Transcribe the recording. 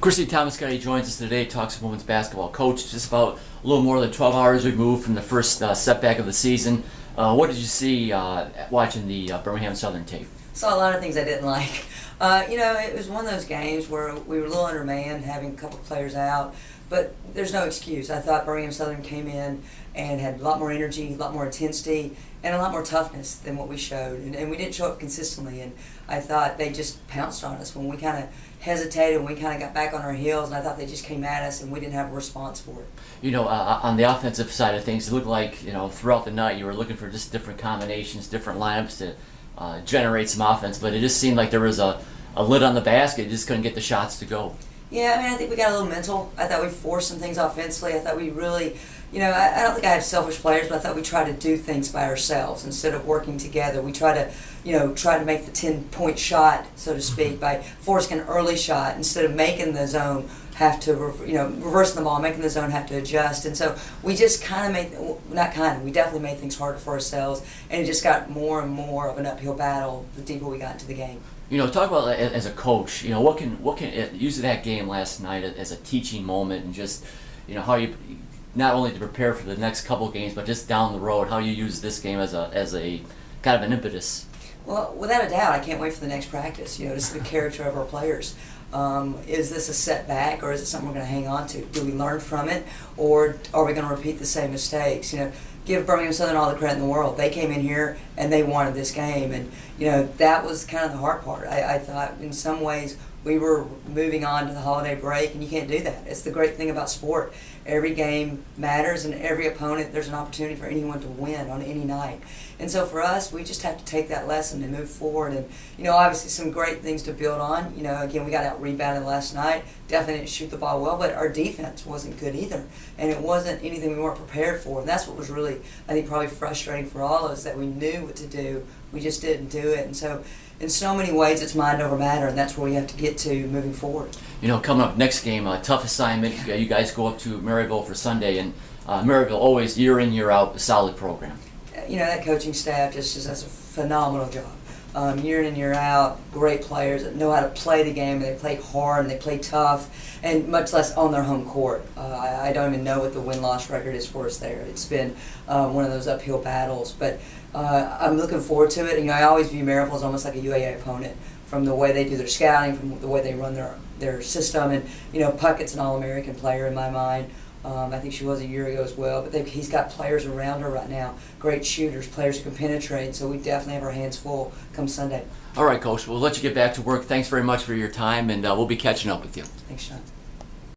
Christy Thomaskutty joins us today, talks women's basketball. Coach, just about a little more than 12 hours removed from the first setback of the season. What did you see watching the Birmingham Southern tape? Saw a lot of things I didn't like. It was one of those games where we were a little undermanned, having a couple of players out, but there's no excuse. I thought Birmingham Southern came in and had a lot more energy, a lot more intensity, and a lot more toughness than what we showed. And we didn't show up consistently, and I thought they just pounced on us when we kind of hesitated, when we kind of got back on our heels, and I thought they just came at us and we didn't have a response for it. On the offensive side of things, it looked like, throughout the night you were looking for just different combinations, different lineups to generate some offense, but it just seemed like there was a lid on the basket. You just couldn't get the shots to go. Yeah, I think we got a little mental. I thought we forced some things offensively. I thought we really, I don't think I have selfish players, but I thought we tried to do things by ourselves instead of working together. We try to make the 10-point shot, so to speak, by forcing an early shot instead of making the zone have to, reversing the ball, making the zone have to adjust. And so we just we definitely made things harder for ourselves, and it just got more and more of an uphill battle the deeper we got into the game. Talk about as a coach. What can use that game last night as a teaching moment, and just how you not only to prepare for the next couple games, but just down the road, how you use this game as a kind of an impetus. Well, without a doubt, I can't wait for the next practice. To see the character of our players. Is this a setback, or is it something we're going to hang on to? Do we learn from it, or are we going to repeat the same mistakes? Give Birmingham Southern all the credit in the world. They came in here and they wanted this game, and that was kind of the hard part. I thought in some ways we were moving on to the holiday break, and you can't do that. It's the great thing about sport. Every game matters, and every opponent, there's an opportunity for anyone to win on any night. And so for us, we just have to take that lesson and move forward. And, obviously some great things to build on. Again, we got out-rebounded last night. Definitely didn't shoot the ball well, but our defense wasn't good either. And it wasn't anything we weren't prepared for. And that's what was really, I think, probably frustrating for all of us, that we knew what to do. We just didn't do it. And so in so many ways, it's mind over matter, and that's where we have to get to moving forward. Coming up next game, a tough assignment. You guys go up to Maryville for Sunday, and Maryville always, year in, year out, a solid program. That coaching staff just does a phenomenal job. Year in and year out, great players that know how to play the game, and they play hard and they play tough, and much less on their home court. I don't even know what the win-loss record is for us there. It's been one of those uphill battles, but I'm looking forward to it. I always view Maryville as almost like a UAA opponent, from the way they do their scouting, from the way they run their system, and Puckett's an All-American player in my mind. I think she was a year ago as well, but he's got players around her right now, great shooters, players who can penetrate, so we definitely have our hands full come Sunday. All right, Coach, we'll let you get back to work. Thanks very much for your time, and we'll be catching up with you. Thanks, Sean.